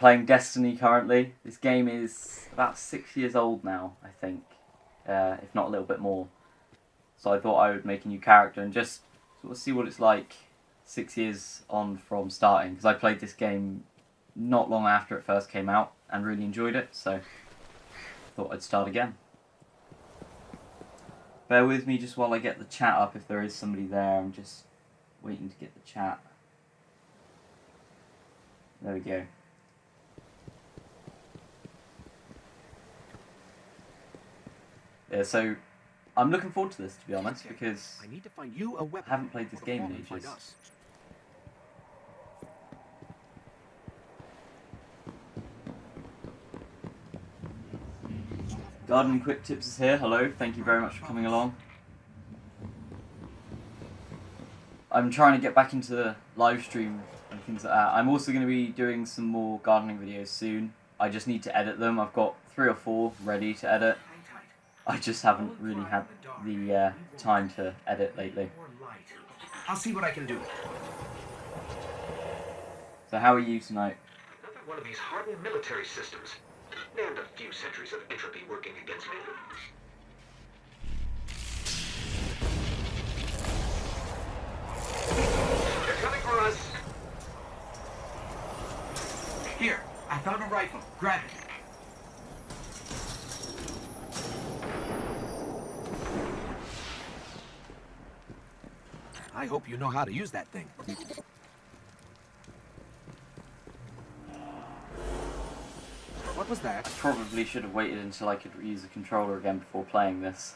playing Destiny currently. This game is about 6 years old now, I think, if not a little bit more. So I thought I would make a new character and just sort of see what it's like 6 years on from starting. Because I played this game not long after it first came out and really enjoyed it, so I thought I'd start again. Bear with me just while I get the chat up if there is somebody there. I'm just waiting to get the chat. There we go. Yeah, so I'm looking forward to this, to be honest, because I need to find you a weapon. I haven't played this game in ages. Gardening Quick Tips is here. Hello, thank you very much for coming along. I'm trying to get back into the live stream and things like that. I'm also going to be doing some more gardening videos soon. I just need to edit them. I've got 3 or 4 ready to edit. I just haven't really had the time to edit lately. I'll see what I can do. So how are you tonight? Another one of these hardened military systems. And a few centuries of entropy working against me. They're coming for us. Here, I found a rifle. Grab it. I hope you know how to use that thing. What was that? I probably should have waited until I could use a controller again before playing this.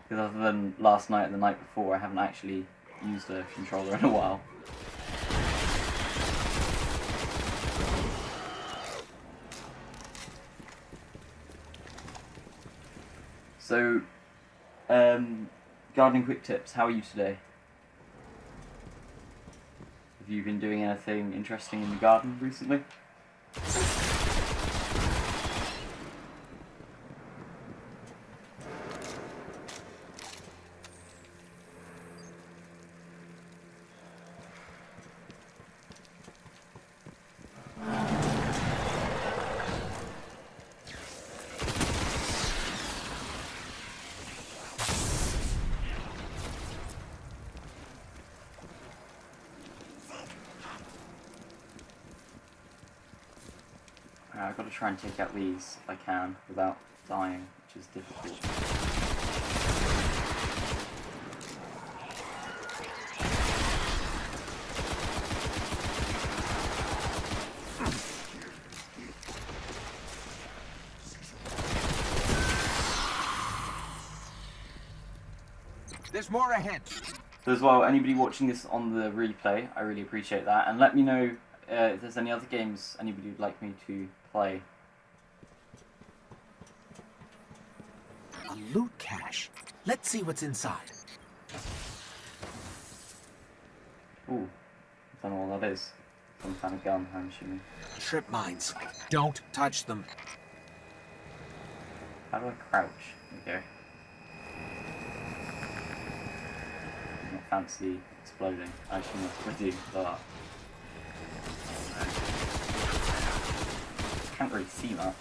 Because other than last night and the night before, I haven't actually used a controller in a while. So, gardening quick tips, how are you today? Have you been doing anything interesting in the garden recently? I've got to try and take out these if I can without dying, which is difficult. There's more ahead. So as well, anybody watching this on the replay, I really appreciate that. And let me know if there's any other games anybody would like me to play. A loot cache. Let's see what's inside. Ooh, I don't know what that is. Some kind of gun, I'm assuming. Trip mines. Don't touch them. How do I crouch? Okay. Not fancy exploding. I assume that's what I do. Blow up. Can't really see much.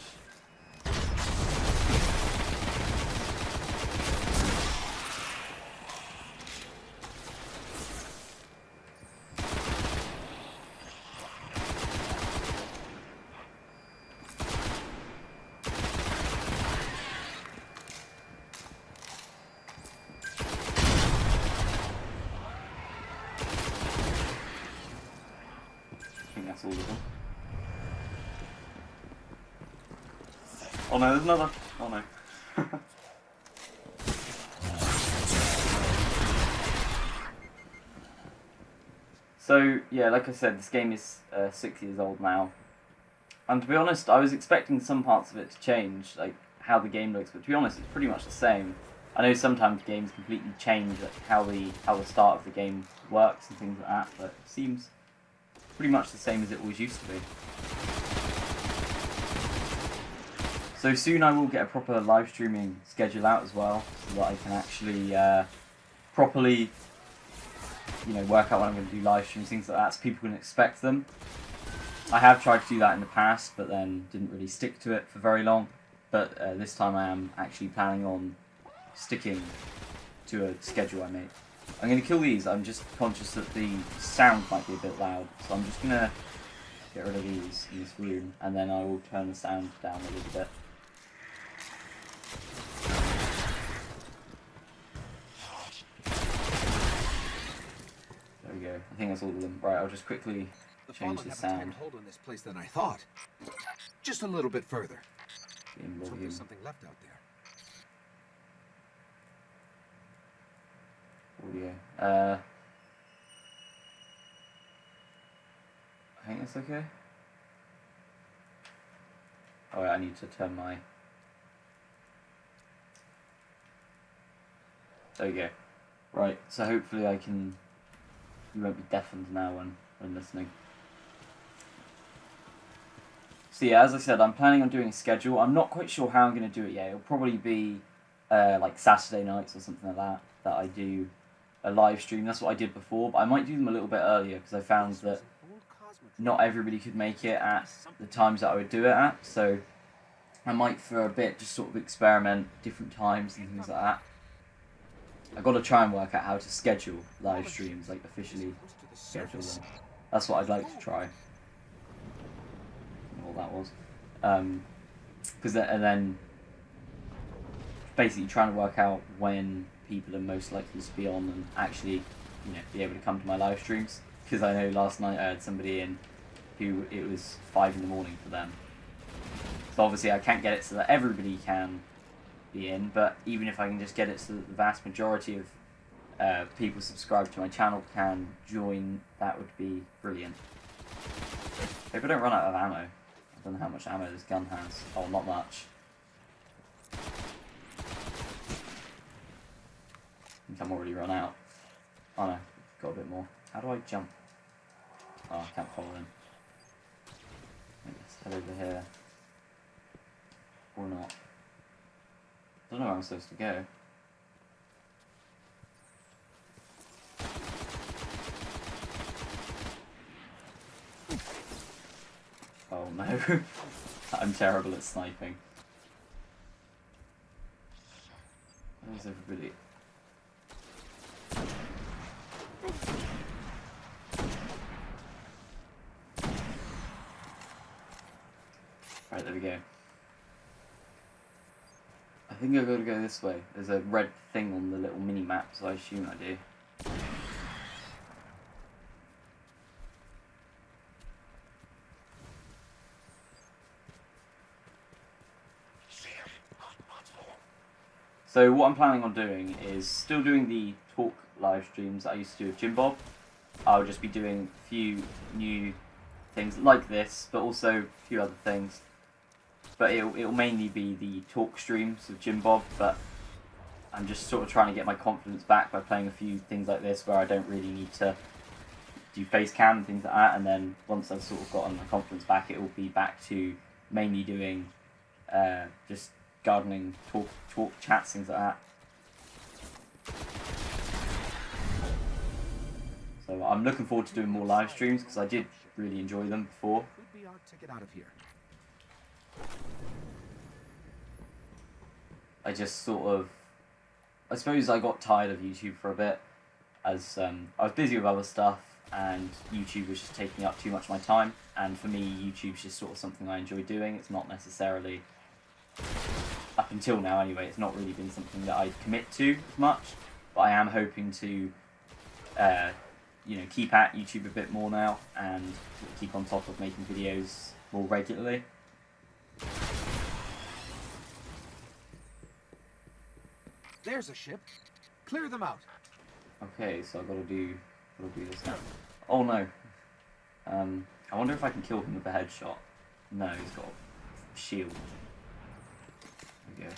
I think that's all of them. Oh no, there's another. Oh no. So, yeah, like I said, this game is 6 years old now. And to be honest, I was expecting some parts of it to change, like how the game looks, but to be honest, it's pretty much the same. I know sometimes games completely change like, how the start of the game works and things like that, but it seems pretty much the same as it always used to be. So soon I will get a proper live streaming schedule out as well, so that I can actually properly, work out when I'm going to do live streams, things like that, so people can expect them. I have tried to do that in the past, but then didn't really stick to it for very long. But this time I am actually planning on sticking to a schedule I made. I'm going to kill these. I'm just conscious that the sound might be a bit loud, so I'm just going to get rid of these in this room, and then I will turn the sound down a little bit. There we go. I think that's all of them. Right, I'll just quickly change the sound. Hold on this place than I thought. Just a little bit further. So there's something left out there. Audio. I think that's okay. Oh, I need to turn my... There we go. Right, so hopefully I can... You won't be deafened now when listening. So yeah, as I said, I'm planning on doing a schedule. I'm not quite sure how I'm going to do it yet. It'll probably be like Saturday nights or something like that I do a live stream. That's what I did before, but I might do them a little bit earlier because I found that not everybody could make it at the times that I would do it at. So I might for a bit just sort of experiment different times and things like that. I've got to try and work out how to schedule live streams, like officially schedule them. That's what I'd like to try. What that was, and then basically trying to work out when people are most likely to be on and actually, be able to come to my live streams. Because I know last night I had somebody in who it was 5 in the morning for them. So obviously I can't get it so that everybody can be in, but even if I can just get it so that the vast majority of people subscribed to my channel can join, that would be brilliant. Hope I don't run out of ammo. I don't know how much ammo this gun has. Oh, not much. I think I'm already run out. Oh no, got a bit more. How do I jump? Oh, I can't follow him. Let's head over here. Or not. I don't know where I'm supposed to go. Oh no, I'm terrible at sniping. Where's everybody? Right, there we go. I think I've got to go this way. There's a red thing on the little mini-map, so I assume I do. So what I'm planning on doing is still doing the talk live streams that I used to do with Jim Bob. I'll just be doing a few new things like this, but also a few other things. But it'll mainly be the talk streams with Jim Bob, but I'm just sort of trying to get my confidence back by playing a few things like this where I don't really need to do face cam and things like that, and then once I've sort of gotten my confidence back, it will be back to mainly doing just gardening, talk chats, things like that. So I'm looking forward to doing more live streams because I did really enjoy them before. Could be our ticket out of here. I just sort of, I suppose I got tired of YouTube for a bit as I was busy with other stuff and YouTube was just taking up too much of my time, and for me YouTube's just sort of something I enjoy doing. It's not necessarily, up until now anyway, it's not really been something that I commit to as much, but I am hoping to keep at YouTube a bit more now and keep on top of making videos more regularly. There's a ship. Clear them out. Okay, so I've got to do this now. Oh no. I wonder if I can kill him with a headshot. No, he's got a shield. There we go.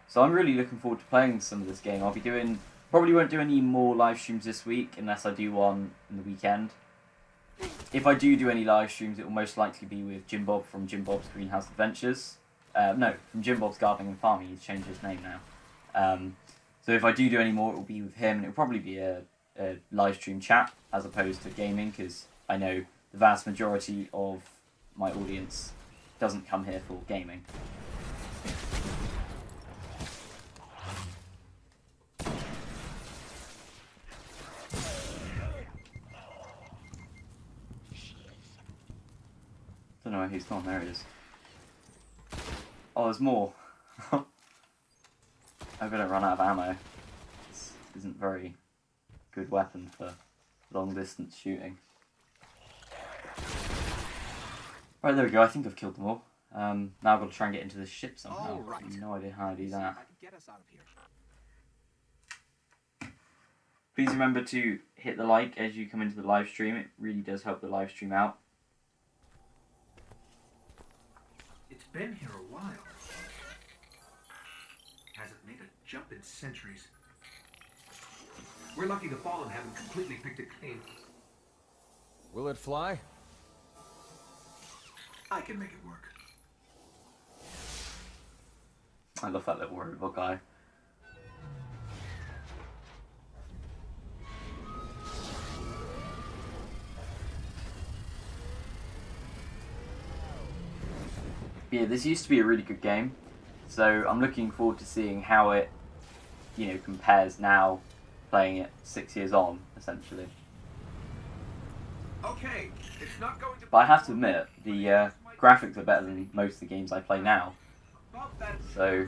So I'm really looking forward to playing some of this game. I'll be doing, probably won't do any more live streams this week unless I do one in the weekend. If I do any live streams, it will most likely be with Jim Bob from Jim Bob's Greenhouse Adventures. No, from Jim Bob's Gardening and Farming. He's changed his name now. So if I do any more, it will be with him, and it will probably be a live stream chat as opposed to gaming, because I know the vast majority of my audience doesn't come here for gaming. Don't know where he's gone. There he is. Oh, there's more. I hope I don't run out of ammo. This isn't a very good weapon for long distance shooting. Right, there we go. I think I've killed them all. Now I've got to try and get into this ship somehow. All right. No idea how to do that. Get us out of here. Please remember to hit the like as you come into the live stream. It really does help the live stream out. It's been here a while. Hasn't made a jump in centuries. We're lucky the Fallen haven't completely picked it clean. Will it fly? I can make it work. I love that little robot guy. Yeah, this used to be a really good game, so I'm looking forward to seeing how it, compares now, playing it 6 years on, essentially. Okay, it's not going to. But I have to admit, the graphics are better than most of the games I play now, so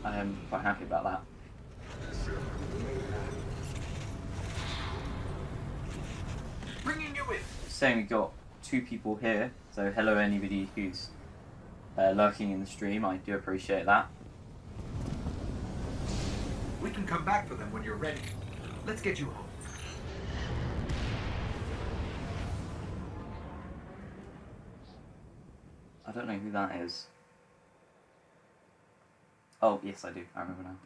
I am quite happy about that. Bringing you in. Saying we got 2 people here, so hello anybody who's lurking in the stream, I do appreciate that. We can come back for them when you're ready. Let's get you home. I don't know who that is. Oh, yes I do, I remember now.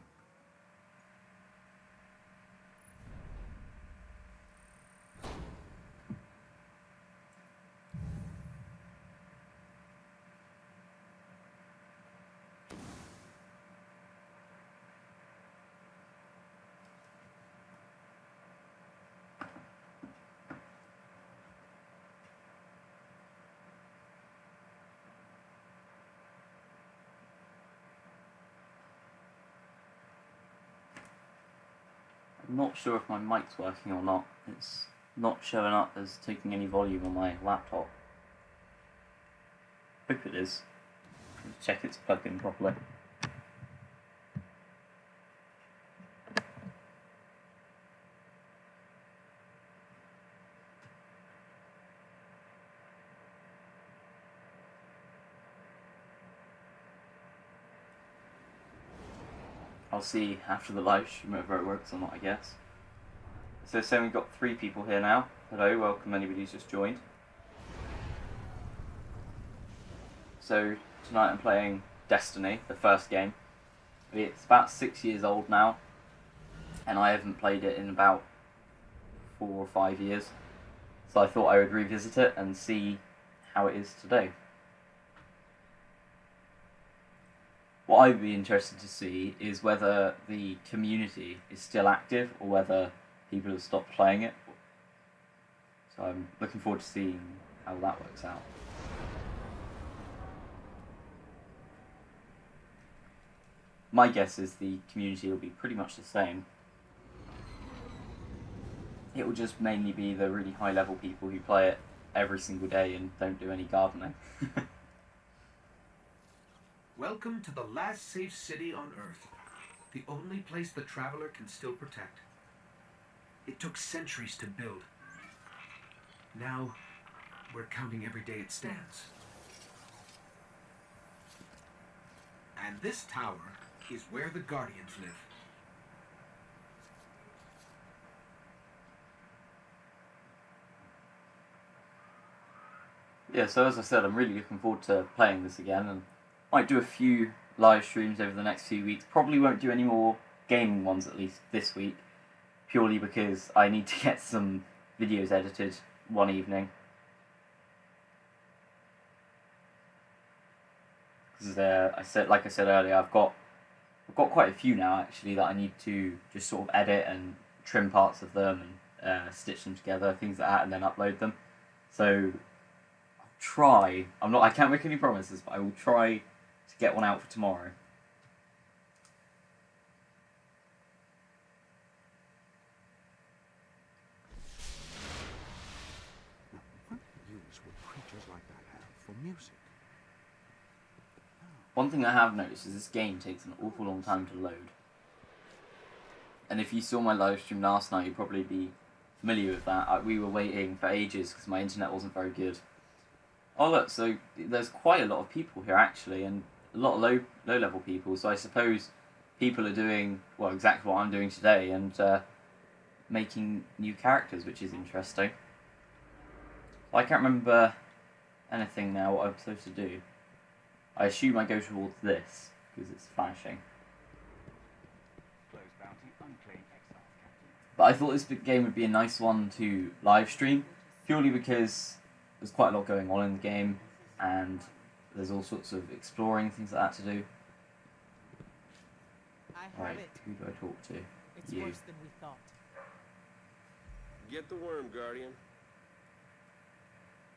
I'm not sure if my mic's working or not. It's not showing up as taking any volume on my laptop. Hope it is. Let's check it's plugged in properly. I'll see after the live stream whether it works or not, I guess. So saying we've got 3 people here now. Hello, welcome anybody who's just joined. So tonight I'm playing Destiny, the first game. It's about 6 years old now, and I haven't played it in about 4 or 5 years. So I thought I would revisit it and see how it is today. What I'd be interested to see is whether the community is still active or whether people have stopped playing it. So I'm looking forward to seeing how that works out. My guess is the community will be pretty much the same. It will just mainly be the really high level people who play it every single day and don't do any gardening. Welcome to the last safe city on Earth. The only place the traveler can still protect. It took centuries to build. Now, we're counting every day it stands. And this tower is where the Guardians live. Yeah, so as I said, I'm really looking forward to playing this again, and might do a few live streams over the next few weeks. Probably won't do any more gaming ones, at least this week, purely because I need to get some videos edited one evening. Because like I said earlier, I've got quite a few now actually that I need to just sort of edit and trim parts of them and stitch them together, things like that, and then upload them. So I'll try. I can't make any promises, but I will try to get one out for tomorrow. What use would creatures like that have for music? One thing I have noticed is this game takes an awful long time to load. And if you saw my live stream last night, you'd probably be familiar with that. We were waiting for ages because my internet wasn't very good. Oh look, so there's quite a lot of people here actually, and a lot of low level people. So I suppose people are doing, well, exactly what I'm doing today, and making new characters, which is interesting. I can't remember anything now what I'm supposed to do. I assume I go towards this, because it's flashing. But I thought this game would be a nice one to live stream, purely because there's quite a lot going on in the game, and there's all sorts of exploring, things like that to do. Right, who do I talk to? It's You. worse than we thought. Get the worm, Guardian.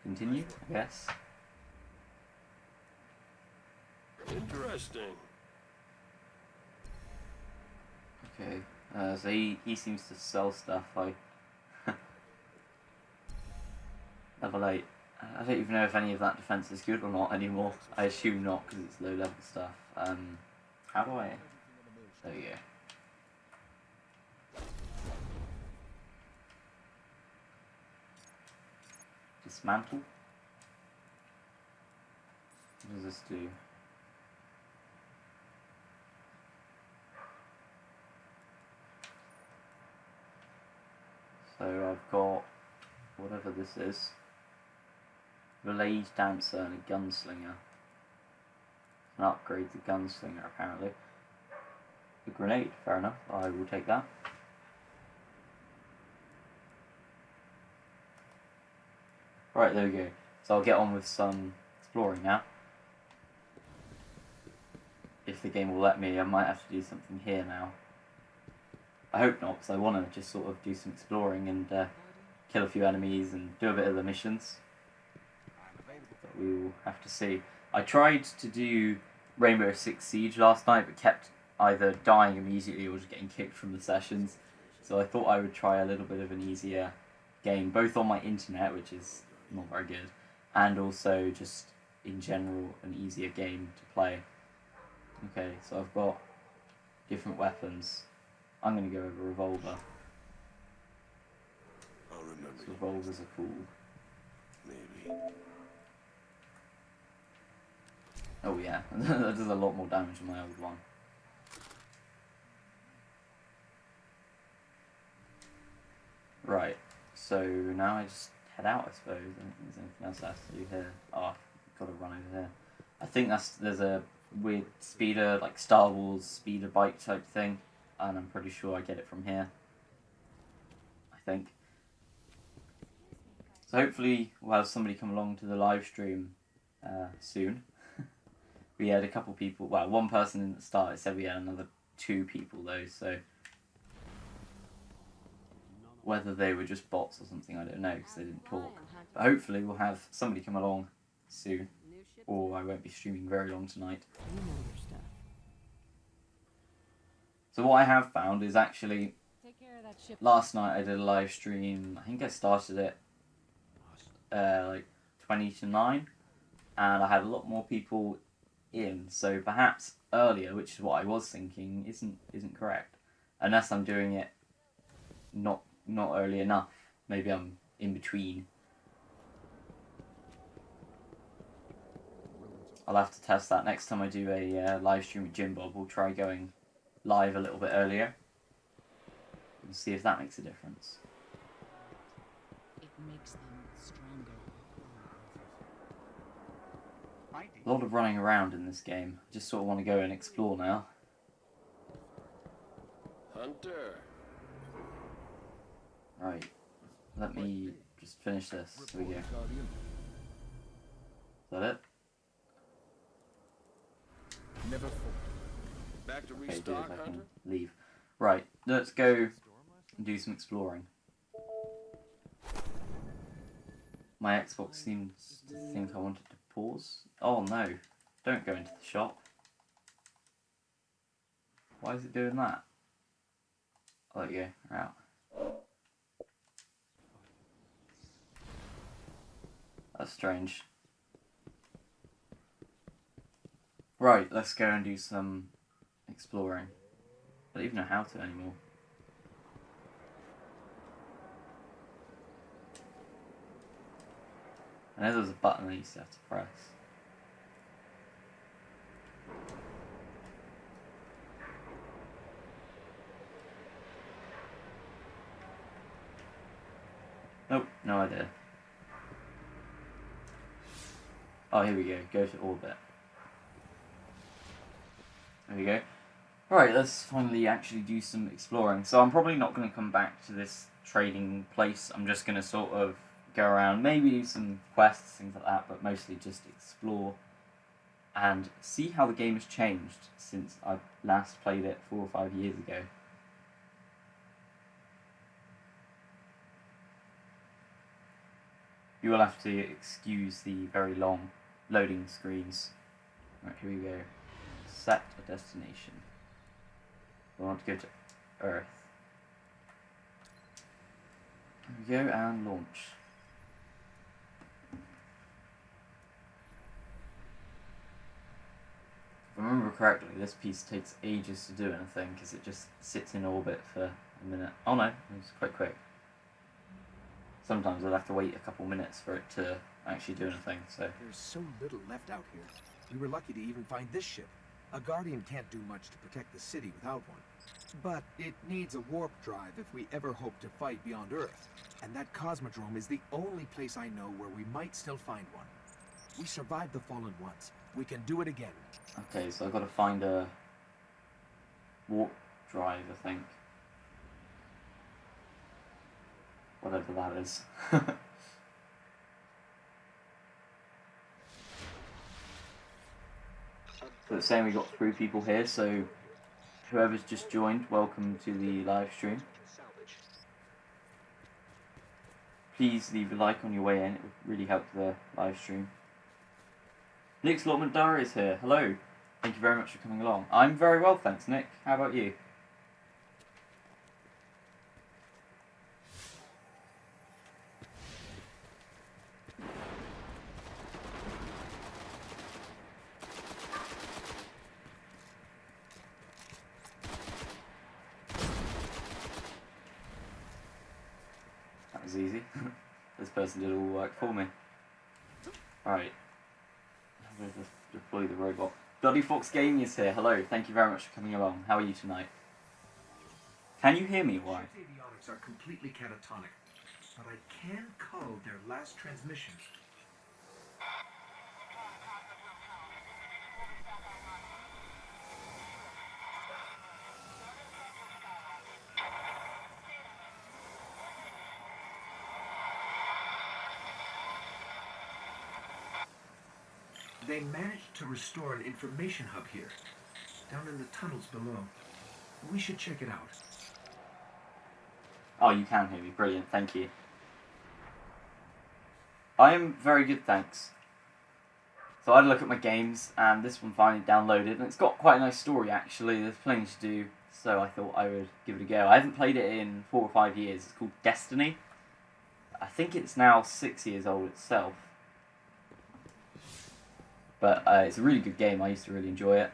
Continue, I guess. Interesting. Okay, so he seems to sell stuff. Level 8. I don't even know if any of that defense is good or not anymore. I assume not, because it's low level stuff. How do I... There we go. Dismantle? What does this do? So I've got whatever this is. Relayed dancer and a gunslinger. An upgrade to gunslinger apparently. A grenade, fair enough. I will take that. Right, there we go. So I'll get on with some exploring now. If the game will let me, I might have to do something here now. I hope not, because I want to just sort of do some exploring and kill a few enemies and do a bit of the missions. But we will have to see. I tried to do Rainbow Six Siege last night, but kept either dying immediately or just getting kicked from the sessions. So I thought I would try a little bit of an easier game, both on my internet, which is not very good, and also just in general an easier game to play. Okay, so I've got different weapons. I'm going to go over revolver. I'll remember. So revolvers are cool. Maybe. Oh yeah, that does a lot more damage than my old one. Right, so now I just head out, I suppose. I don't think there's anything else I have to do here. Oh, I've got to run over here. I think there's a weird speeder, like Star Wars speeder bike type thing, and I'm pretty sure I get it from here. I think. So hopefully we'll have somebody come along to the live stream soon. We had a couple people, well, one person in the start. It said we had another 2 people though, so whether they were just bots or something, I don't know, because they didn't talk. But hopefully we'll have somebody come along soon, or I won't be streaming very long tonight. You know your stuff. So what I have found is actually, Take care of that ship. last night I did a live stream. I think I started it like 20 to 9, and I had a lot more people in. So perhaps earlier, which is what I was thinking, isn't correct, unless I'm doing it not early enough. Maybe I'm in between. I'll have to test that next time I do a live stream with Jim Bob. We'll try going live a little bit earlier and see if that makes a difference. It makes them stronger. A lot of running around in this game. I just sort of want to go and explore now. Hunter. Right, let me just finish this. Here we go. Is that it? Never fought. Back to Okay, good. restock, I Hunter? can leave. Right, let's go and do some exploring. My Xbox seems to think I wanted to pause. Oh no, don't go into the shop. Why is it doing that? Oh, there you go, we're out. That's strange. Right, let's go and do some exploring. I don't even know how to anymore. I know there was a button I used to have to press. Nope, no idea. Oh, here we go. Go to orbit. There we go. Right, let's finally actually do some exploring. So I'm probably not going to come back to this trading place. I'm just going to sort of go around, maybe do some quests, things like that, but mostly just explore and see how the game has changed since I last played it 4 or 5 years ago. You will have to excuse the very long loading screens. Right, here we go. Set a destination. We want to go to Earth. Here we go, and launch. If I remember correctly, this piece takes ages to do anything because it just sits in orbit for a minute. Oh no, it was quite quick. Sometimes I'll have to wait a couple minutes for it to actually do anything, so... There's so little left out here. We were lucky to even find this ship. A Guardian can't do much to protect the city without one. But it needs a warp drive if we ever hope to fight beyond Earth. And that COSMODROME is the only place I know where we might still find one. We survived the Fallen once. We can do it again. Okay, so I've got to find a warp drive, I think. Whatever that is. So it's saying we got 3 people here, so whoever's just joined, welcome to the live stream. Please leave a like on your way in, it would really help the live stream. Nick's Lotman Diary is here. Hello. Thank you very much for coming along. I'm very well, thanks, Nick. How about you? That was easy. This person did all the work for me. Right. Let's deploy the robot. Bloody Fox Gaming is here. Hello. Thank you very much for coming along. How are you tonight? Can you hear me? Why? Ship's avionics are completely catatonic, but I can cull their last transmission. They managed to restore an information hub here, down in the tunnels below. We should check it out. Oh, you can hear me. Brilliant. Thank you. I am very good, thanks. So I had a look at my games, and this one finally downloaded, and it's got quite a nice story, actually. There's plenty to do, so I thought I would give it a go. I haven't played it in 4 or 5 years. It's called Destiny. I think it's now 6 years old itself. But it's a really good game. I used to really enjoy it.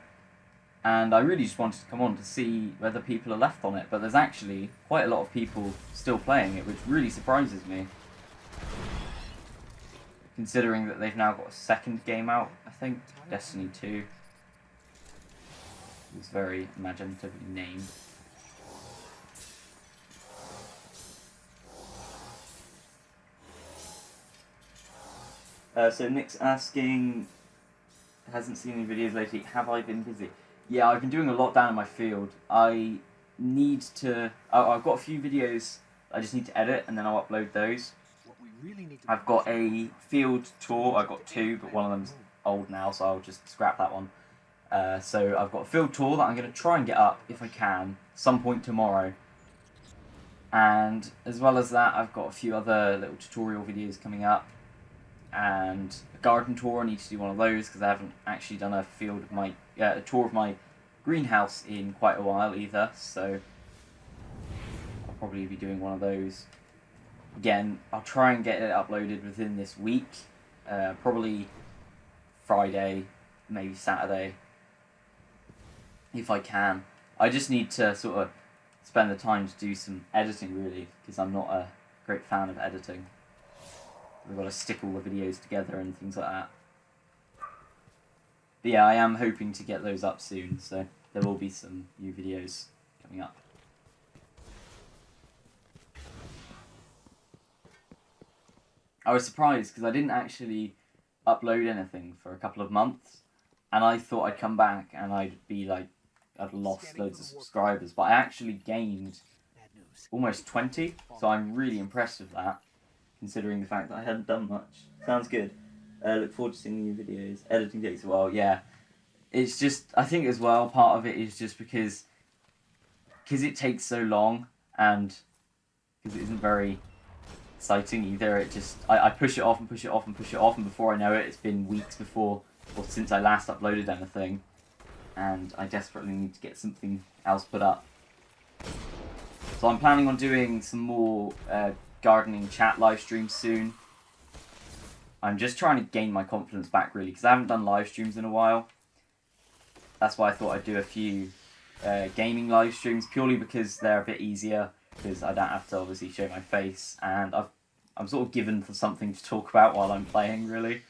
And I really just wanted to come on to see whether people are left on it. But there's actually quite a lot of people still playing it, which really surprises me. Considering that they've now got a second game out, I think. Destiny 2. It's very imaginatively named. So Nick's asking... hasn't seen any videos lately. Have I been busy? Yeah, I've been doing a lot down in my field. I need to... I've got a few videos I just need to edit, and then I'll upload those. I've got a field tour. I've got 2, but one of them's old now, so I'll just scrap that one. So I've got a field tour that I'm going to try and get up, if I can, some point tomorrow. And as well as that, I've got a few other little tutorial videos coming up, and a garden tour. I need to do one of those because I haven't actually done a field of my a tour of my greenhouse in quite a while either. So I'll probably be doing one of those. Again, I'll try and get it uploaded within this week, probably Friday, maybe Saturday, if I can. I just need to sort of spend the time to do some editing, really, because I'm not a great fan of editing. We've got to stick all the videos together and things like that. But yeah, I am hoping to get those up soon, so there will be some new videos coming up. I was surprised because I didn't actually upload anything for a couple of months, and I thought I'd come back and I'd be like, I'd lost loads of subscribers, but I actually gained almost 20, so I'm really impressed with that, considering the fact that I hadn't done much. Sounds good. Look forward to seeing new videos. Editing takes a while, yeah. It's just, I think as well, part of it is just because it takes so long, and because it isn't very exciting either. It just, I push it off and push it off and push it off, and before I know it, it's been weeks before, or since I last uploaded anything, and I desperately need to get something else put up. So I'm planning on doing some more gardening chat live streams soon. I'm just trying to gain my confidence back, really, because I haven't done live streams in a while. That's why I thought I'd do a few gaming live streams, purely because they're a bit easier, because I don't have to obviously show my face, and I'm sort of given for something to talk about while I'm playing, really.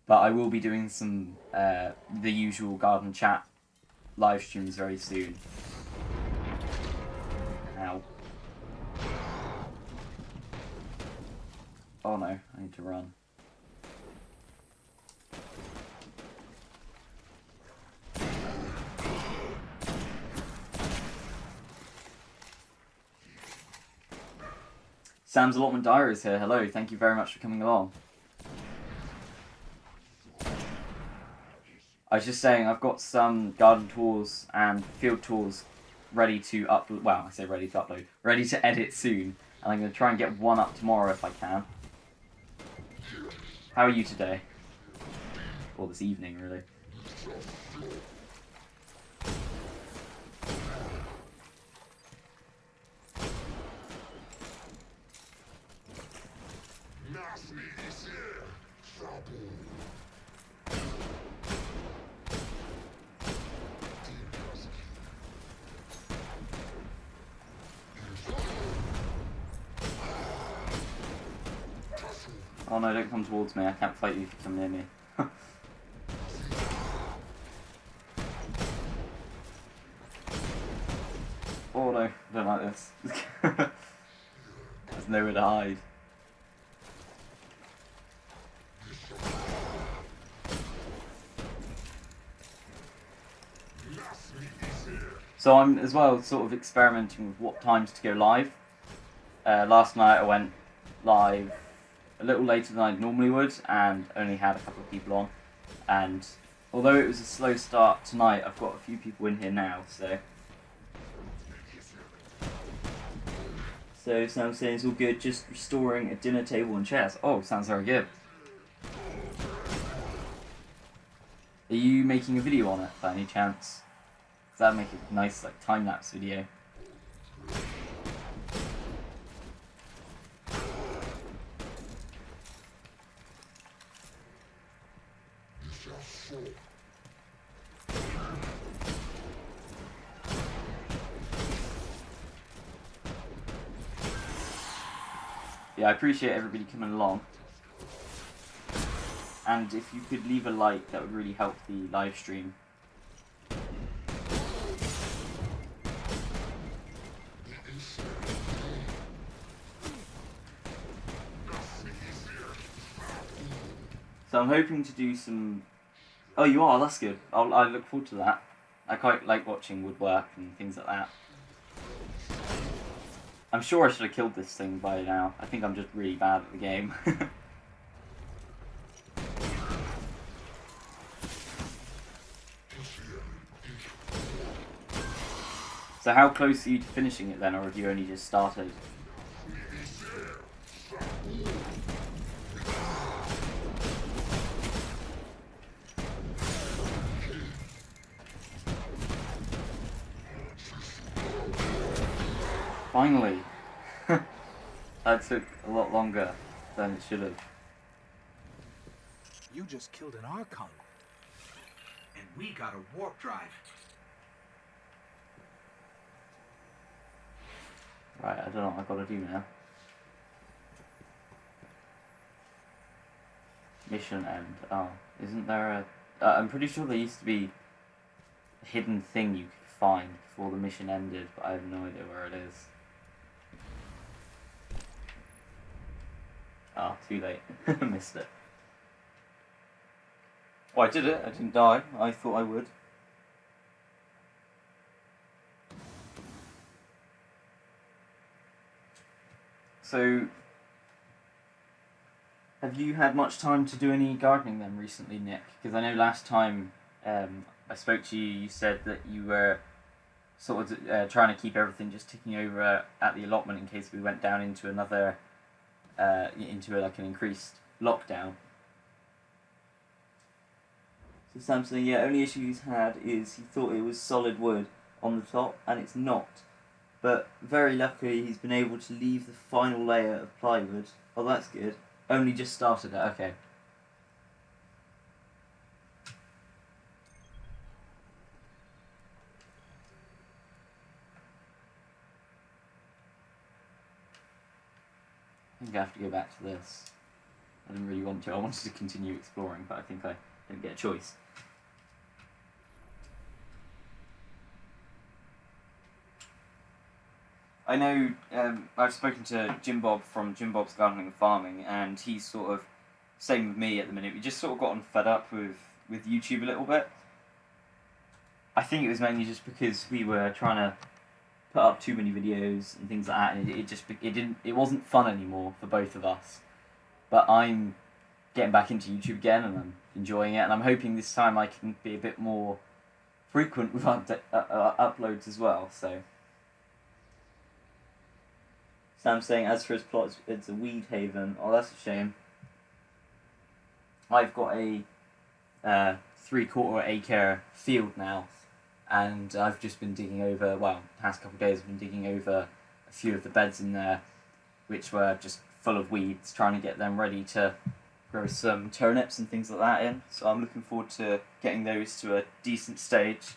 But I will be doing some the usual garden chat live streams very soon. Ow. Oh no, I need to run. Sam's Allotment Diary is here. Hello, thank you very much for coming along. I was just saying, I've got some garden tours and field tours ready to upload. Well, I say ready to upload. Ready to edit soon. And I'm going to try and get one up tomorrow if I can. How are you today? Or this evening, really. Oh no, don't come towards me. I can't fight you if you come near me. Oh no, I don't like this. There's nowhere to hide. So I'm as well sort of experimenting with what times to go live. Last night I went live a little later than I normally would, and only had a couple of people on. And although it was a slow start tonight, I've got a few people in here now, so Sam's saying it's all good, just restoring a dinner table and chairs. Oh, sounds very good. Are you making a video on it by any chance? Because that'd make a nice like time-lapse video. Yeah, I appreciate everybody coming along. And if you could leave a like, that would really help the live stream. So I'm hoping to do some... Oh, you are? That's good. I look forward to that. I quite like watching woodwork and things like that. I'm sure I should have killed this thing by now. I think I'm just really bad at the game. So how close are you to finishing it then, or have you only just started? Finally! That took a lot longer than it should have. You just killed an Archon. And we got a warp drive. Right, I don't know what I've got to do now. Mission end. Oh, isn't there a... I'm pretty sure there used to be a hidden thing you could find before the mission ended, but I have no idea where it is. Oh, too late. Missed it. Oh, I did it. I didn't die. I thought I would. So, have you had much time to do any gardening then recently, Nick? Because I know last time I spoke to you, you said that you were sort of trying to keep everything just ticking over at the allotment in case we went down into another, like an increased lockdown. So Sam's saying, yeah, only issue he's had is he thought it was solid wood on the top, and it's not. But very luckily he's been able to leave the final layer of plywood. Oh, that's good. Only just started it, okay. I think I have to go back to this. I didn't really want to. I wanted to continue exploring, but I think I didn't get a choice. I know I've spoken to Jim Bob from Jim Bob's Gardening and Farming, and he's sort of same with me at the minute. We just sort of gotten fed up with YouTube a little bit. I think it was mainly just because we were trying to put up too many videos and things like that, and it wasn't fun anymore for both of us. But I'm getting back into YouTube again, and I'm enjoying it, and I'm hoping this time I can be a bit more frequent with uploads as well. So. Sam's saying, as for his plot, it's a weed haven. Oh, that's a shame. I've got a 3/4 acre field now, and I've just been digging over, well, the past couple of days I've been digging over a few of the beds in there, which were just full of weeds, trying to get them ready to grow some turnips and things like that in. So I'm looking forward to getting those to a decent stage.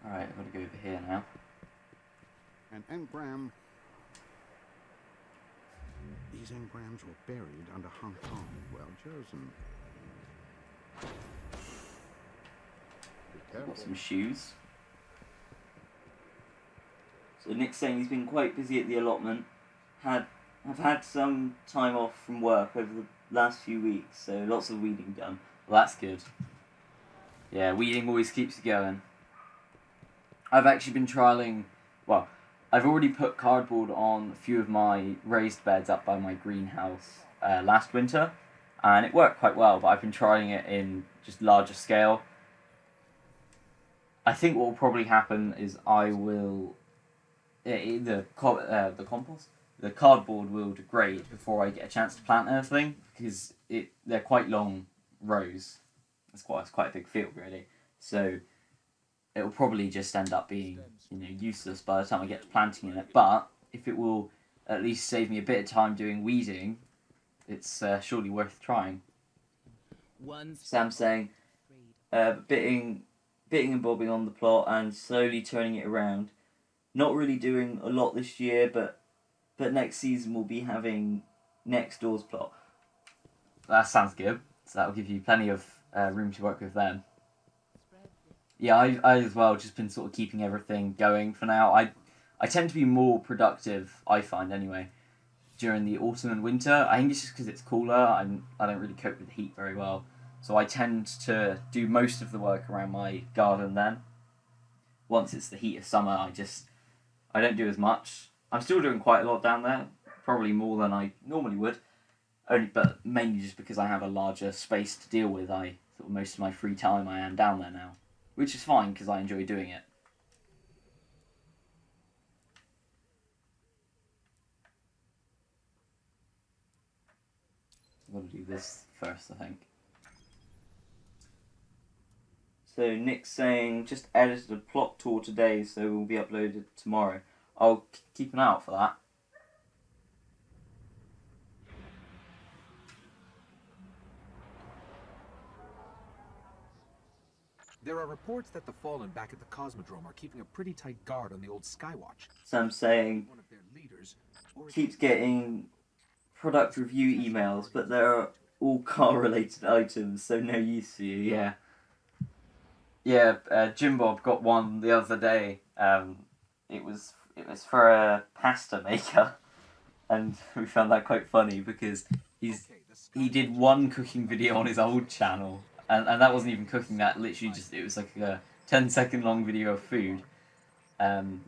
Alright, I've got to go over here now. An engram. These engrams were buried under Hong Kong. Well chosen. Be careful. Got some shoes. So Nick's saying he's been quite busy at the allotment. I've had some time off from work over the last few weeks, so lots of weeding done. Well, that's good. Yeah, weeding always keeps you going. I've actually been trialling, well, I've already put cardboard on a few of my raised beds up by my greenhouse last winter, and it worked quite well, but I've been trying it in just larger scale. I think what will probably happen is I will, the cardboard will degrade before I get a chance to plant anything, because they're quite long rows. It's quite a big field, really. So it will probably just end up being, useless by the time I get to planting in it. But if it will at least save me a bit of time doing weeding, it's surely worth trying. Sam's saying, bitting and bobbing on the plot and slowly turning it around. Not really doing a lot this year, but next season we'll be having next door's plot. That sounds good. So that will give you plenty of room to work with then. Yeah, I as well just been sort of keeping everything going for now. I tend to be more productive, I find anyway, during the autumn and winter. I think it's just because it's cooler. I don't really cope with the heat very well, so I tend to do most of the work around my garden then. Once it's the heat of summer, I don't do as much. I'm still doing quite a lot down there, probably more than I normally would. But mainly just because I have a larger space to deal with, I sort of most of my free time I am down there now, which is fine because I enjoy doing it. I've got to do this first, I think. So Nick's saying, just edited a plot tour today, so it will be uploaded tomorrow. I'll keep an eye out for that. There are reports that the Fallen back at the COSMODROME are keeping a pretty tight guard on the old Skywatch. Sam saying, One of their leaders, or keeps getting product review emails, but they're all car-related items, so no use for you, yeah. Yeah, Jim Bob got one the other day. It was for a pasta maker, and we found that quite funny because he did one cooking video on his old channel, and that wasn't even cooking. That literally just, it was like a 10-second long video of food, and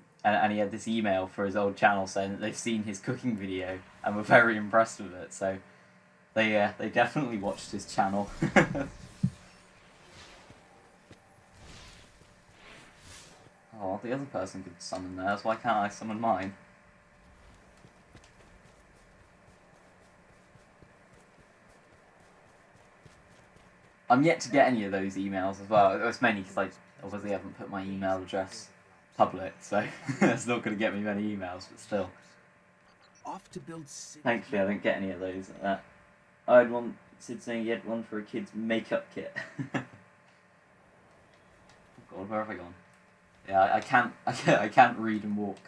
he had this email for his old channel saying that they've seen his cooking video and were very impressed with it. So they definitely watched his channel. Oh, the other person could summon theirs, why can't I summon mine? I'm yet to get any of those emails as well. It's mainly because I obviously haven't put my email address public, so it's not going to get me many emails, but still. off to build cities. Thankfully, I didn't get any of those. I had one, Sid saying he had one for a kid's makeup kit. Oh God, where have I gone? Yeah, I can't read and walk.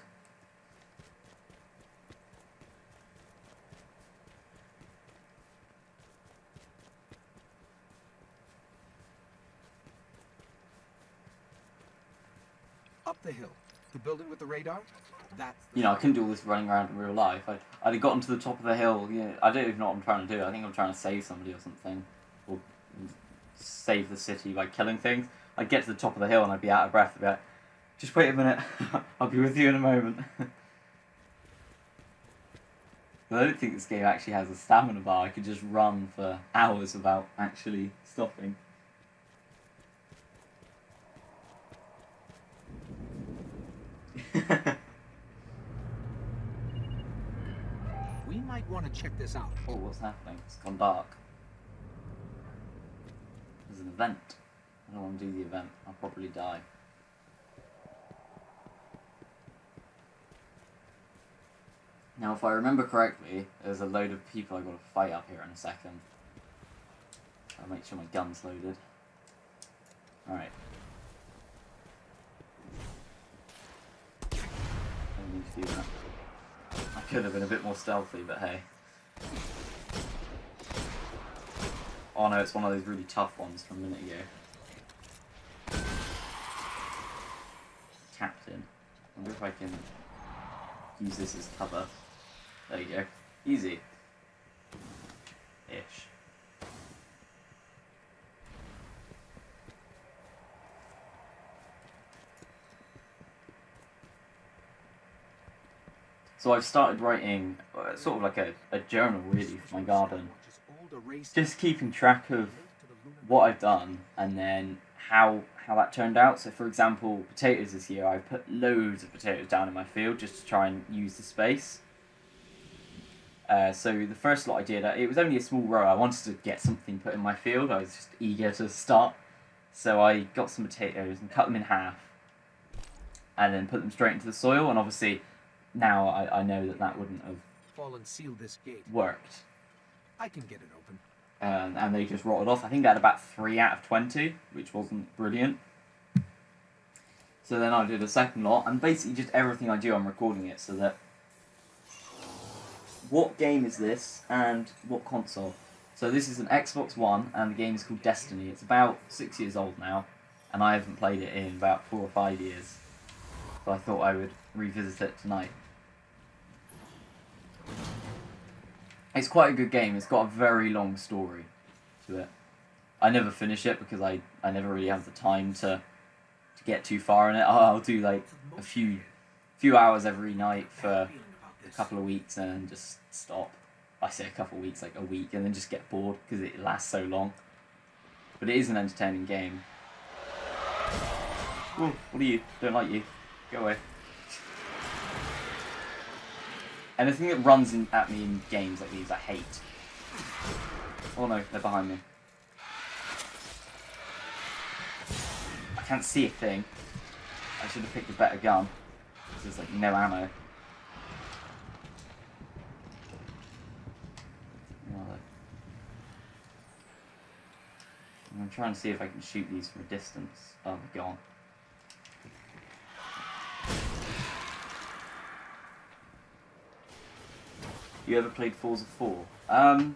Up the hill. The building with the radar? That's You know, I couldn't do all this running around in real life. I'd have gotten to the top of the hill. Yeah, I don't even know what I'm trying to do. I think I'm trying to save somebody or something. Or save the city by killing things. I'd get to the top of the hill and I'd be out of breath. I'd be like, just wait a minute. I'll be with you in a moment. But I don't think this game actually has a stamina bar. I could just run for hours without actually stopping. We might want to check this out. Oh, what's happening? It's gone dark. There's an event. I don't want to do the event. I'll probably die. Now, if I remember correctly, there's a load of people I've got to fight up here in a second. I'll make sure my gun's loaded. Alright. I need to do that. I could have been a bit more stealthy, but hey. Oh no, it's one of those really tough ones from a minute ago. Captain. I wonder if I can use this as cover. There you go. Easy. Ish. So I've started writing sort of like a journal really for my garden. Just keeping track of what I've done and then how that turned out. So for example, potatoes this year, I've put loads of potatoes down in my field just to try and use the space. So the first lot I did, it was only a small row. I wanted to get something put in my field. I was just eager to start. So I got some potatoes and cut them in half and then put them straight into the soil. And obviously now I know that wouldn't have Fallen sealed this gate. worked. I can get it open. And they just rotted off. I think I had about 3 out of 20, which wasn't brilliant. So then I did a second lot, and basically just everything I do, I'm recording it so that what game is this and what console. So this is an Xbox One, and the game is called Destiny. It's about 6 years old now, and I haven't played it in about 4 or 5 years. So I thought I would revisit it tonight. It's quite a good game. It's got a very long story to it. I never finish it because I never really have the time to get too far in it. I'll do like a few hours every night for a couple of weeks and then just stop. I say a couple of weeks, like a week, and then just get bored because it lasts so long. but it is an entertaining game. Ooh, what are you? Don't like you. Go away. Anything that runs at me in games like these, I hate. Oh no, they're behind me. I can't see a thing. I should have picked a better gun. There's like no ammo. I'm trying to see if I can shoot these from a distance. Oh, they're gone. You ever played Forza 4? I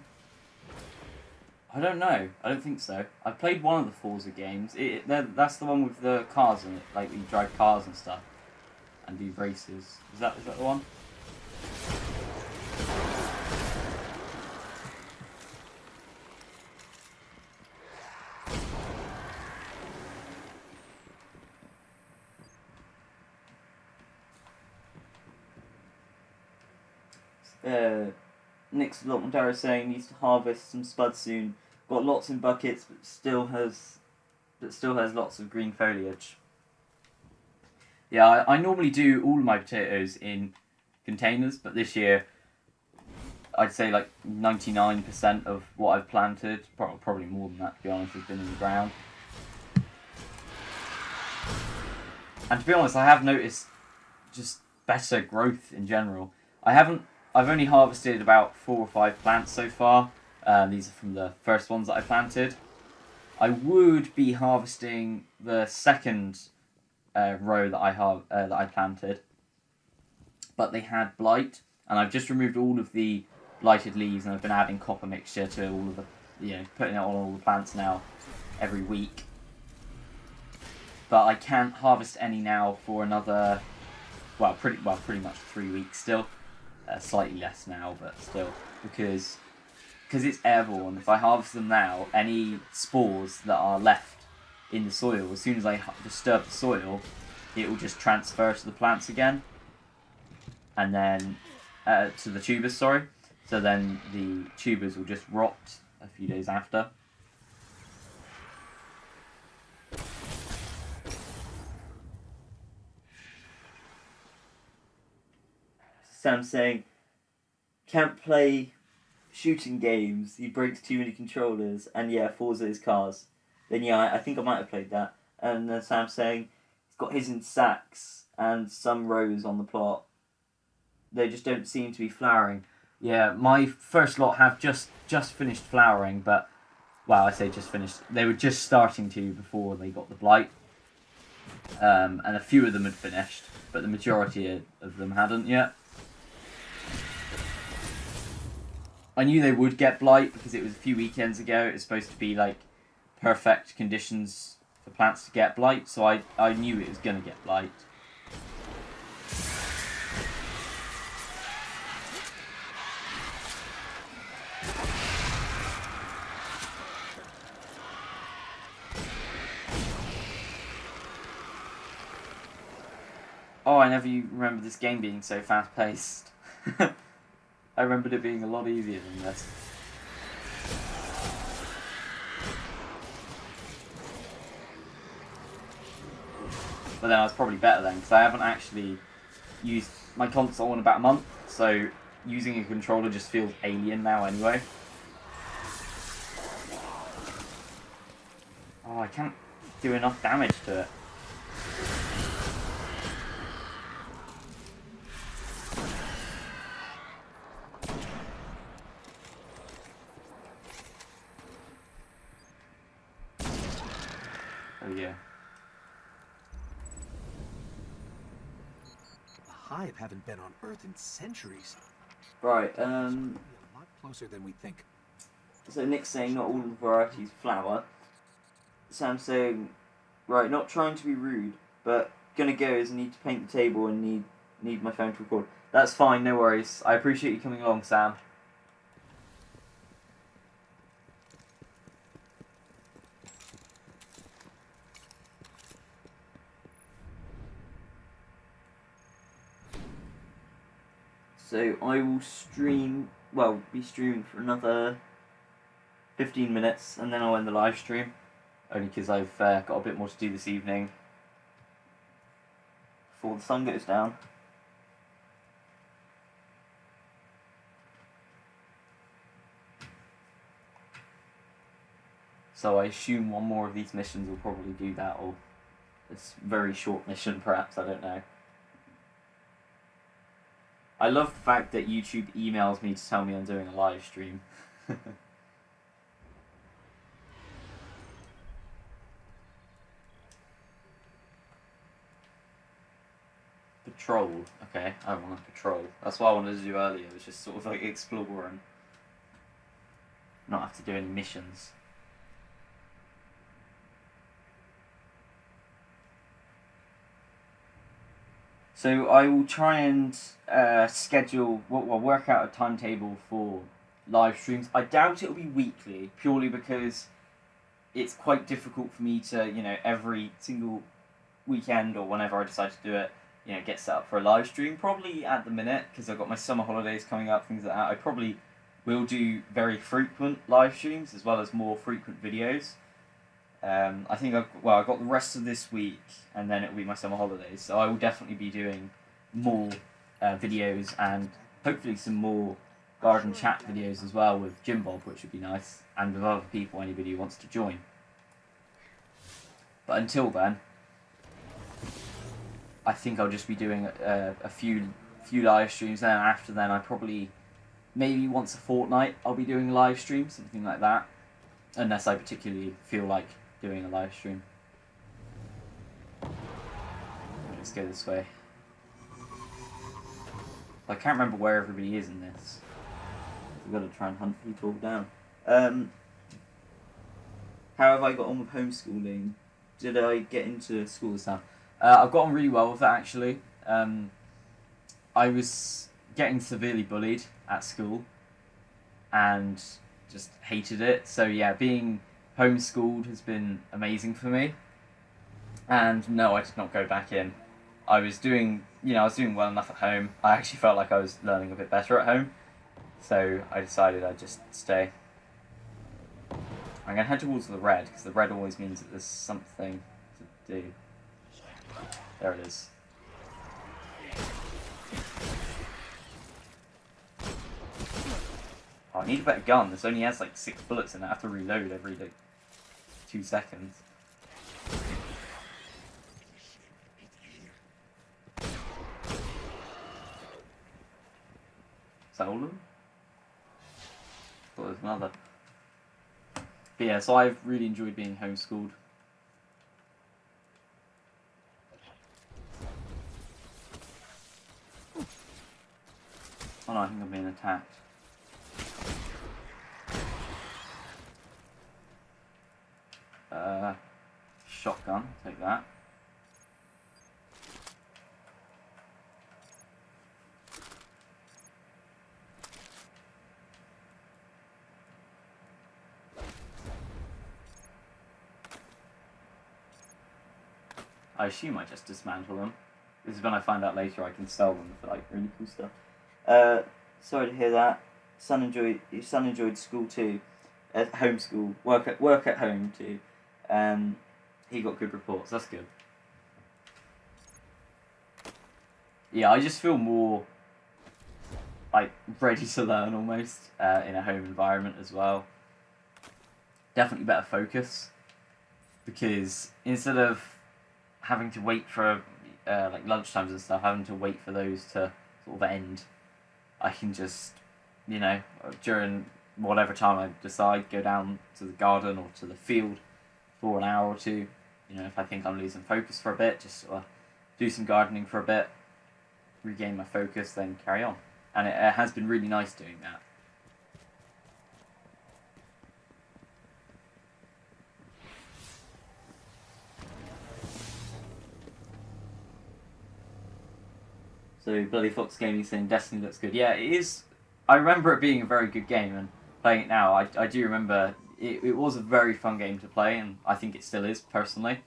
don't know. I don't think so. I played one of the Forza games. That's the one with the cars in it, like you drive cars and stuff, and do races. Is that the one? Nick's Locmondara saying needs to harvest some spuds soon. Got lots in buckets, but still has lots of green foliage. Yeah, I normally do all of my potatoes in containers, but this year I'd say like 99% of what I've planted, probably more than that to be honest, has been in the ground. And to be honest, I have noticed just better growth in general. I've only harvested about 4 or 5 plants so far. These are from the first ones that I planted. I would be harvesting the second row that I planted, but they had blight, and I've just removed all of the blighted leaves, and I've been adding copper mixture to all of the, putting it on all the plants now every week. But I can't harvest any now for another, pretty much 3 weeks still. Slightly less now, but still, because it's airborne. If I harvest them now, any spores that are left in the soil, as soon as I disturb the soil, it will just transfer to the plants again, and then to the tubers. Sorry. So then the tubers will just rot a few days after. Sam saying, can't play shooting games, he breaks too many controllers, and yeah, Forza is cars. Then yeah, I think I might have played that. And then Sam saying, he's got his in sacks, and some rows on the plot. They just don't seem to be flowering. Yeah, my first lot have just finished flowering, but, well, I say just finished. They were just starting to before they got the blight. And a few of them had finished, but the majority of them hadn't yet. I knew they would get blight because it was a few weekends ago. It was supposed to be like perfect conditions for plants to get blight, so I knew it was going to get blight. Oh, I never remember this game being so fast-paced. I remembered it being a lot easier than this. But then I was probably better then, because I haven't actually used my console in about a month, so using a controller just feels alien now anyway. Oh, I can't do enough damage to it. Oh yeah. The Hive haven't been on Earth in centuries. Right, It's probably a lot closer than we think. so Nick's saying not all the varieties flower. Sam's saying, right, not trying to be rude, but gonna go as I need to paint the table and need my phone to record. That's fine, no worries. I appreciate you coming along, Sam. So I will be streaming for another 15 minutes, and then I'll end the live stream. only because I've got a bit more to do this evening before the sun goes down. So I assume one more of these missions will probably do that, or this very short mission perhaps, I don't know. I love the fact that YouTube emails me to tell me I'm doing a live stream. Patrol. Okay, I want to patrol. That's what I wanted to do earlier, was just sort of like explore and not have to do any missions. So I will try and work out a timetable for live streams. I doubt it'll be weekly, purely because it's quite difficult for me to, every single weekend or whenever I decide to do it, get set up for a live stream. Probably at the minute, because I've got my summer holidays coming up, things like that, I probably will do very frequent live streams as well as more frequent videos. I think I've got the rest of this week, and then it'll be my summer holidays. So I will definitely be doing more videos, and hopefully some more garden chat videos as well with Jim Bob, which would be nice, and with other people, anybody who wants to join. But until then, I think I'll just be doing a few live streams. Then after then, I probably maybe once a fortnight I'll be doing a live stream, something like that, unless I particularly feel like doing a live stream. Let's go this way. I can't remember where everybody is in this. I've got to try and hunt people down. How have I got on with homeschooling? Did I get into school this time? I've got on really well with that, actually. I was getting severely bullied at school and just hated it. So yeah, being homeschooled has been amazing for me. And no, I did not go back in. I was doing well enough at home. I actually felt like I was learning a bit better at home. So I decided I'd just stay. I'm going to head towards the red, because the red always means that there's something to do. There it is. Oh, I need a better gun. This only has like 6 bullets in it. I have to reload every 2 seconds. Is that all of them? I thought there was another. But yeah, so I've really enjoyed being homeschooled. Oh no, I think I'm being attacked. Shotgun, take that. I assume I just dismantle them. This is when I find out later I can sell them for like really cool stuff. Sorry to hear that. Your son enjoyed school too. Homeschool. Work at home too. He got good reports. That's good. Yeah, I just feel more like ready to learn almost in a home environment as well. Definitely better focus, because instead of having to wait for like lunchtimes and stuff, having to wait for those to sort of end, I can just, during whatever time I decide, go down to the garden or to the field for an hour or two. If I think I'm losing focus for a bit, just sort of do some gardening for a bit, regain my focus, then carry on. And it has been really nice doing that. So Bloody Fox Gaming saying Destiny looks good. Yeah, it is. I remember it being a very good game, and playing it now, I do remember it was a very fun game to play, and I think it still is, personally.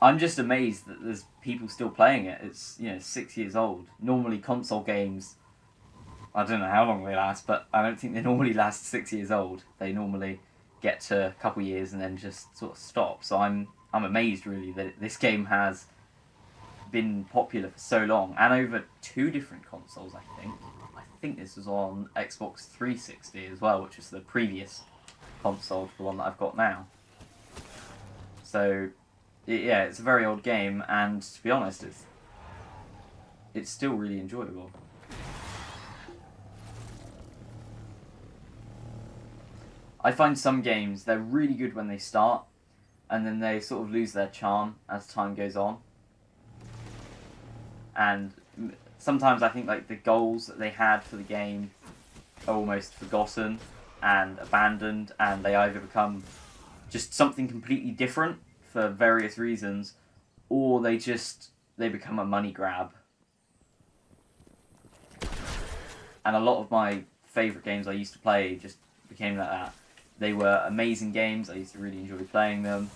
I'm just amazed that there's people still playing it. It's 6 years old. Normally console games, I don't know how long they last, but I don't think they normally last 6 years old. They normally get to a couple years and then just sort of stop. So I'm amazed really that this game has been popular for so long and over 2 different consoles. I think this was on Xbox 360 as well, which is the previous console to the one that I've got now. So yeah, it's a very old game, and to be honest, it's still really enjoyable. I find some games, they're really good when they start, and then they sort of lose their charm as time goes on. And sometimes I think like the goals that they had for the game are almost forgotten and abandoned, and they either become just something completely different for various reasons, or they become a money grab. And a lot of my favourite games I used to play just became like that. They were amazing games, I used to really enjoy playing them,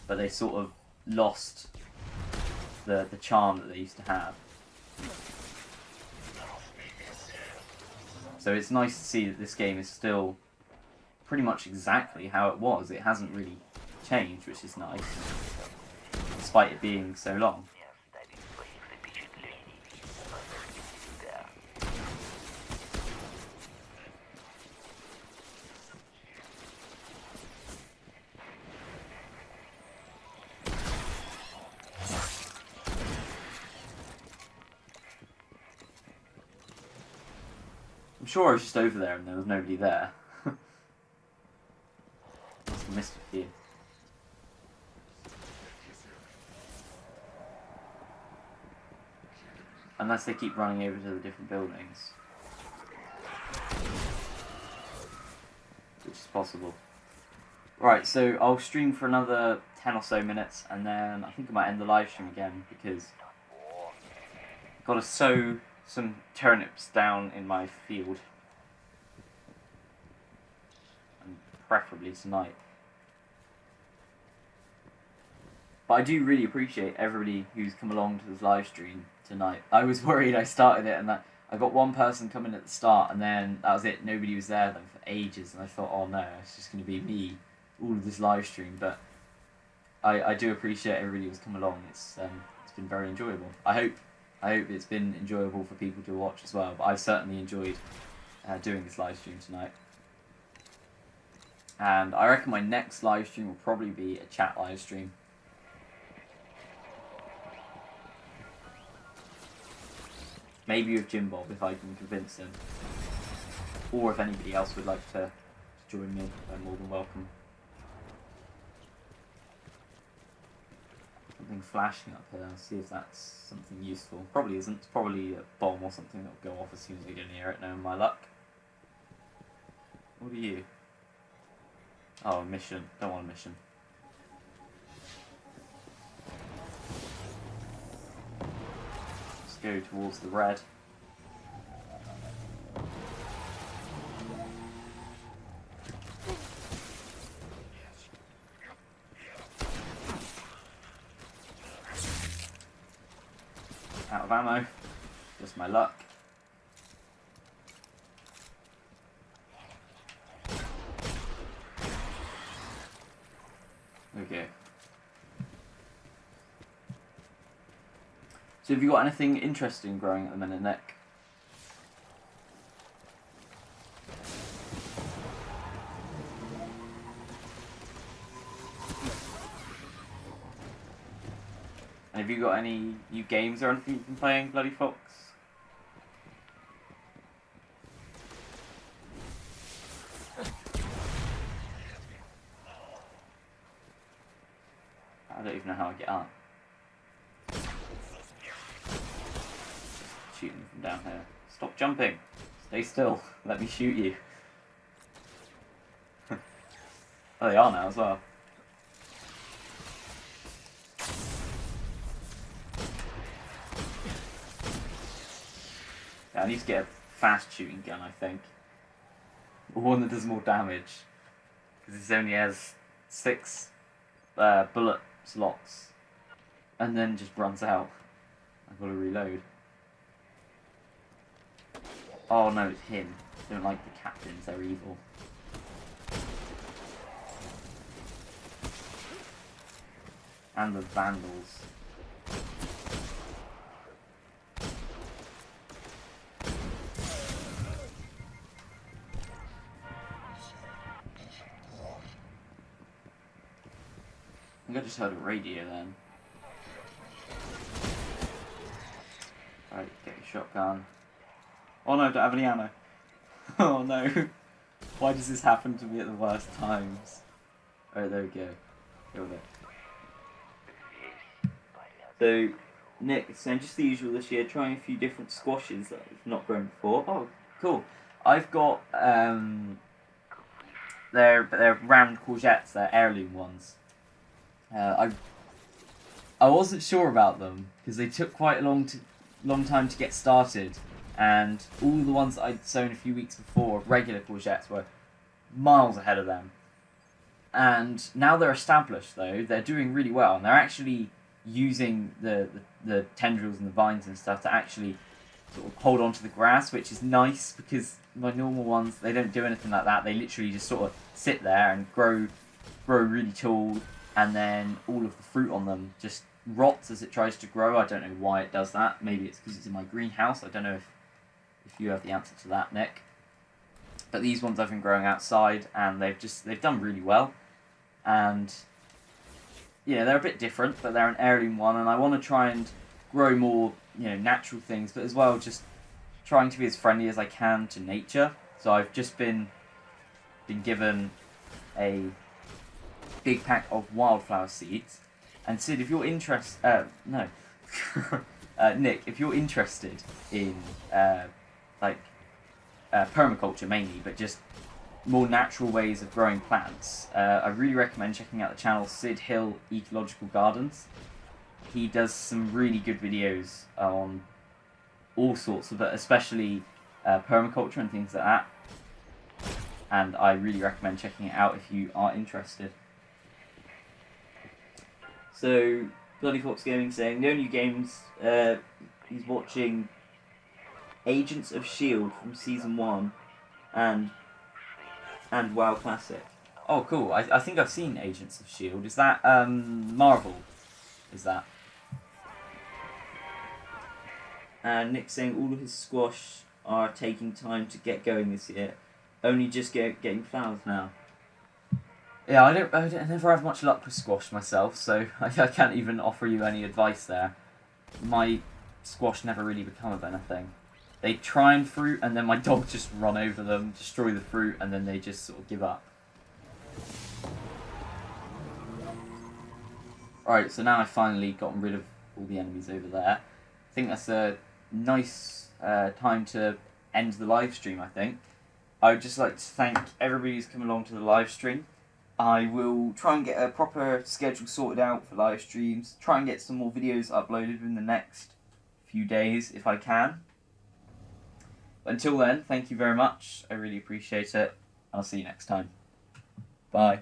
but they sort of lost the charm that they used to have. So it's nice to see that this game is still pretty much exactly how it was. It hasn't really changed, which is nice, despite it being so long. I'm sure I was just over there and there was nobody there. Must have missed a few. Unless they keep running over to the different buildings. Which is possible. Right, so I'll stream for another 10 or so minutes, and then I think I might end the live stream again, because I've got to sow some turnips down in my field. And preferably tonight. But I do really appreciate everybody who's come along to this live stream tonight. I was worried I started it and that I got one person coming at the start and then that was it. Nobody was there then for ages, and I thought, oh no, it's just going to be me all of this live stream. But I do appreciate everybody who's come along. It's been very enjoyable. I hope it's been enjoyable for people to watch as well. But I've certainly enjoyed doing this live stream tonight. And I reckon my next live stream will probably be a chat live stream. Maybe with Jim Bob, if I can convince him. Or if anybody else would like to join me, they're more than welcome. Something flashing up here, I'll see if that's something useful. Probably isn't, it's probably a bomb or something that'll go off as soon as I get near it, knowing my luck. What are you? Oh, a mission. Don't want a mission. Go towards the red. Out of ammo. Just my luck. Okay. So have you got anything interesting growing at the minute, Nick? And have you got any new games or anything you've been playing, Bloody Fox? I don't even know how I get up. Shooting from down here. Stop jumping. Stay still. Let me shoot you. Oh, they are now as well. Yeah, I need to get a fast shooting gun, I think. Or one that does more damage. Because this only has 6 bullet slots. And then just runs out. I've got to reload. Oh no, it's him. I don't like the captains, they're evil. And the vandals. I think I just heard a radio then. Right, get your shotgun. Oh no, don't have any ammo. Oh no. Why does this happen to me at the worst times? Alright, there we go. Here we go. So, Nick is saying just the usual this year, trying a few different squashes that I've not grown before. Oh, cool. I've got, they're round courgettes, they're heirloom ones. I wasn't sure about them, because they took quite a long time to get started, and all the ones that I'd sown a few weeks before, regular courgettes, were miles ahead of them. And now they're established, though, they're doing really well, and they're actually using the tendrils and the vines and stuff to actually sort of hold on to the grass, which is nice, because my normal ones, they don't do anything like that. They literally just sort of sit there and grow really tall, and then all of the fruit on them just rots as it tries to grow. I don't know why it does that. Maybe it's because it's in my greenhouse. I don't know if you have the answer to that, Nick. But these ones I've been growing outside, and they've done really well. And yeah, they're a bit different, but they're an heirloom one, and I want to try and grow more, natural things, but as well just trying to be as friendly as I can to nature. So I've just been given a big pack of wildflower seeds, and Sid, if you're interested, Nick, if you're interested in permaculture mainly, but just more natural ways of growing plants, I really recommend checking out the channel Sid Hill Ecological Gardens. He does some really good videos on all sorts of it, especially permaculture and things like that. And I really recommend checking it out if you are interested. So, Bloody Fox Gaming saying, no new games, he's watching Agents of S.H.I.E.L.D. from Season 1 and WoW Classic. Oh, cool. I think I've seen Agents of S.H.I.E.L.D. Is that Marvel? Is that? And Nick saying all of his squash are taking time to get going this year. Only just getting flowers now. Yeah, I never have much luck with squash myself, so I can't even offer you any advice there. My squash never really become of anything. They try and fruit, and then my dogs just run over them, destroy the fruit, and then they just sort of give up. Alright, so now I've finally gotten rid of all the enemies over there. I think that's a nice time to end the live stream, I think. I would just like to thank everybody who's come along to the live stream. I will try and get a proper schedule sorted out for live streams, try and get some more videos uploaded in the next few days if I can. But until then, thank you very much, I really appreciate it, and I'll see you next time. Bye.